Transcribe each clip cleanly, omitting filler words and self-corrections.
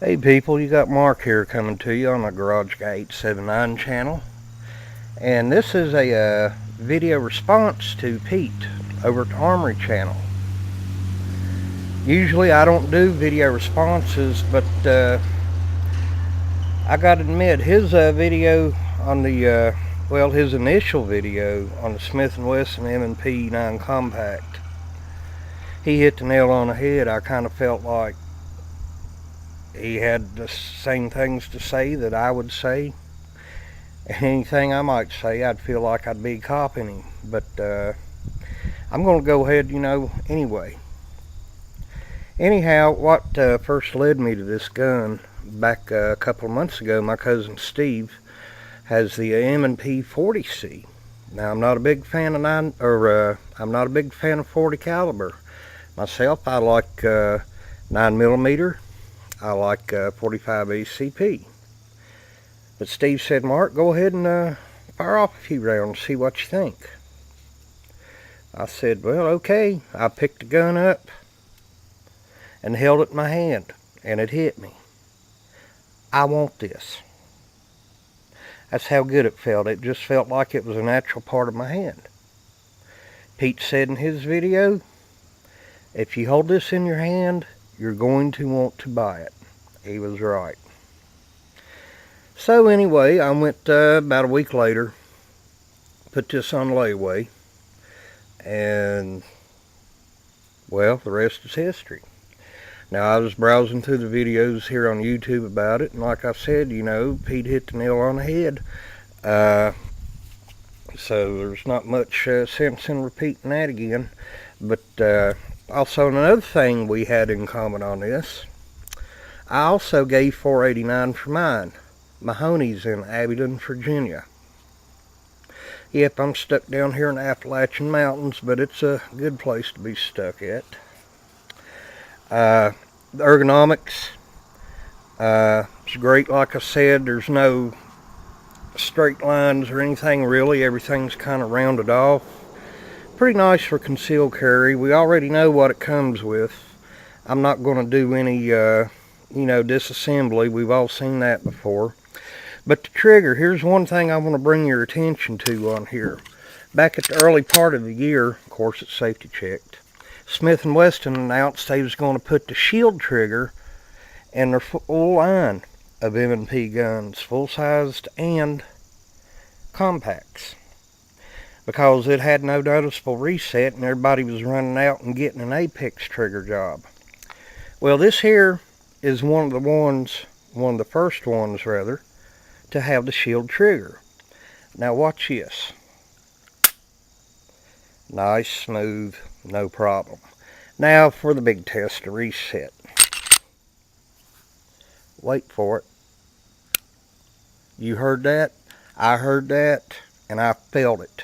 Hey people, you got Mark here coming to you on the Garage Guy 879 channel. And this is a video response to Pete over at the Armory Channel. Usually I don't do video responses, but I gotta admit his video on the, his initial video on the Smith & Wesson M&P 9 Compact, he hit the nail on the head. I kind of felt like he had the same things to say that I would say. Anything I might say, I'd feel like I'd be copying him. But I'm going to go ahead, anyway. Anyhow, what first led me to this gun, back a couple of months ago, my cousin Steve has the M&P 40C. Now, I'm not a big fan of I'm not a big fan of 40 caliber. Myself, I like 9mm. I like 45 ACP. But Steve said, Mark, go ahead and fire off a few rounds, see what you think. I said, well, okay. I picked the gun up and held it in my hand, and it hit me. I want this. That's how good it felt. It just felt like it was a natural part of my hand. Pete said in his video, if you hold this in your hand, you're going to want to buy it. He was right. So anyway, I went about a week later, put this on layaway, and well, the rest is history. Now, I was browsing through the videos here on YouTube about it, and like I said, Pete hit the nail on the head. So there's not much sense in repeating that again. But also another thing we had in common on this, I also gave $4.89 for mine. Mahoney's in Abingdon, Virginia. Yep, I'm stuck down here in the Appalachian Mountains, but it's a good place to be stuck at. The ergonomics, it's great. Like I said, there's no straight lines or anything really. Everything's kind of rounded off. Pretty nice for concealed carry. We already know what it comes with. I'm not going to do any, disassembly. We've all seen that before. But the trigger, here's one thing I want to bring your attention to on here. Back at the early part of the year, of course it's safety checked, Smith & Wesson announced they was going to put the shield trigger in their full line of M&P guns, full-sized and compacts, because it had no noticeable reset and everybody was running out and getting an Apex trigger job. Well, this here is one of the first ones rather, to have the shield trigger. Now watch this. Nice, smooth, no problem. Now for the big test, to reset. Wait for it. You heard that? I heard that, and I felt it.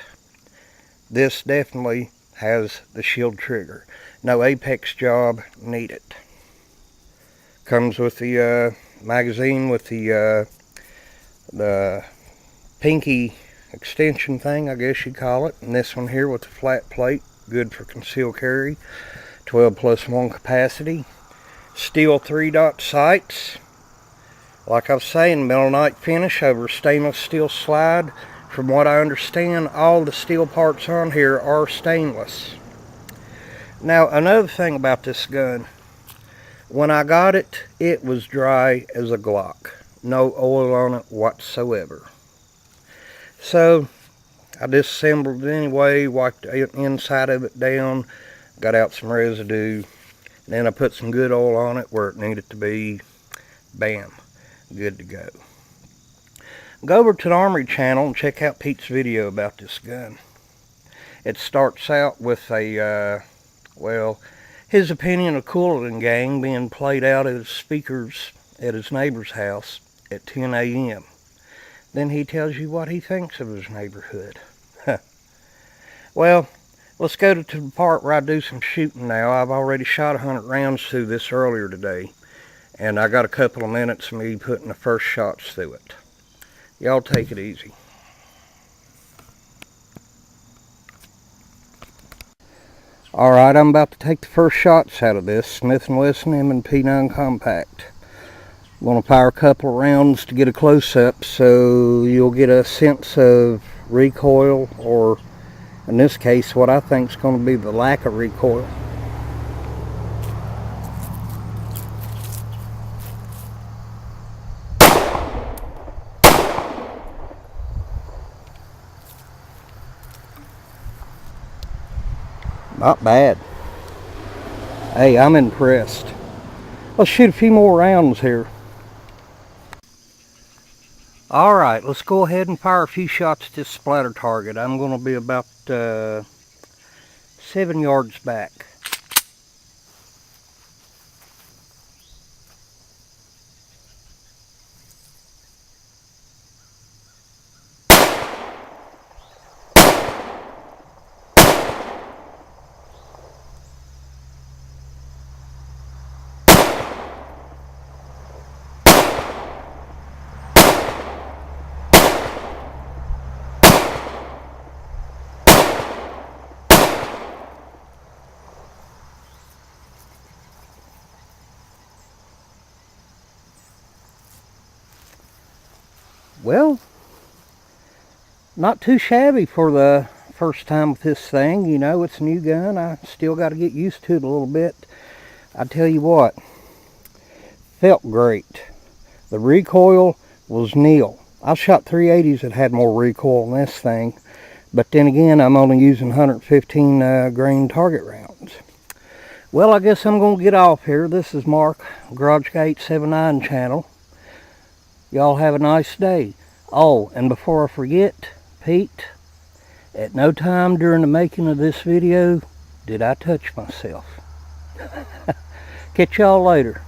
This definitely has the shield trigger. No Apex job needed. Comes with the magazine with the pinky extension thing, I guess you'd call it. And this one here with the flat plate, good for concealed carry. 12+1 capacity. Steel 3-dot sights. Like I was saying, melanite finish over stainless steel slide. From what I understand, all the steel parts on here are stainless. Now, another thing about this gun, when I got it, it was dry as a Glock. No oil on it whatsoever. So, I disassembled it anyway, wiped the inside of it down, got out some residue, then I put some good oil on it where it needed to be. Bam, good to go. Go over to the Armory Channel and check out Pete's video about this gun. It starts out with a, his opinion of Kool and Gang being played out at his speakers at his neighbor's house at 10 a.m. Then he tells you what he thinks of his neighborhood. Well, let's go to the part where I do some shooting now. I've already shot 100 rounds through this earlier today, and I got a couple of minutes of me putting the first shots through it. Y'all take it easy. Alright, I'm about to take the first shots out of this Smith & Wesson M&P 9 Compact. I'm going to fire a couple of rounds to get a close-up so you'll get a sense of recoil, or in this case what I think is going to be the lack of recoil. Not bad. Hey, I'm impressed. Let's shoot a few more rounds here. Alright, let's go ahead and fire a few shots at this splatter target. I'm going to be about 7 yards back. Well, not too shabby for the first time with this thing. You know, it's a new gun. I still got to get used to it a little bit. I tell you what, felt great. The recoil was nil. I've shot 380s that had more recoil than this thing, but then again, I'm only using 115 grain target rounds. Well, I guess I'm going to get off here. This is Mark, Garage Gate 79 channel. Y'all have a nice day. Oh, and before I forget, Pete, at no time during the making of this video did I touch myself. Catch y'all later.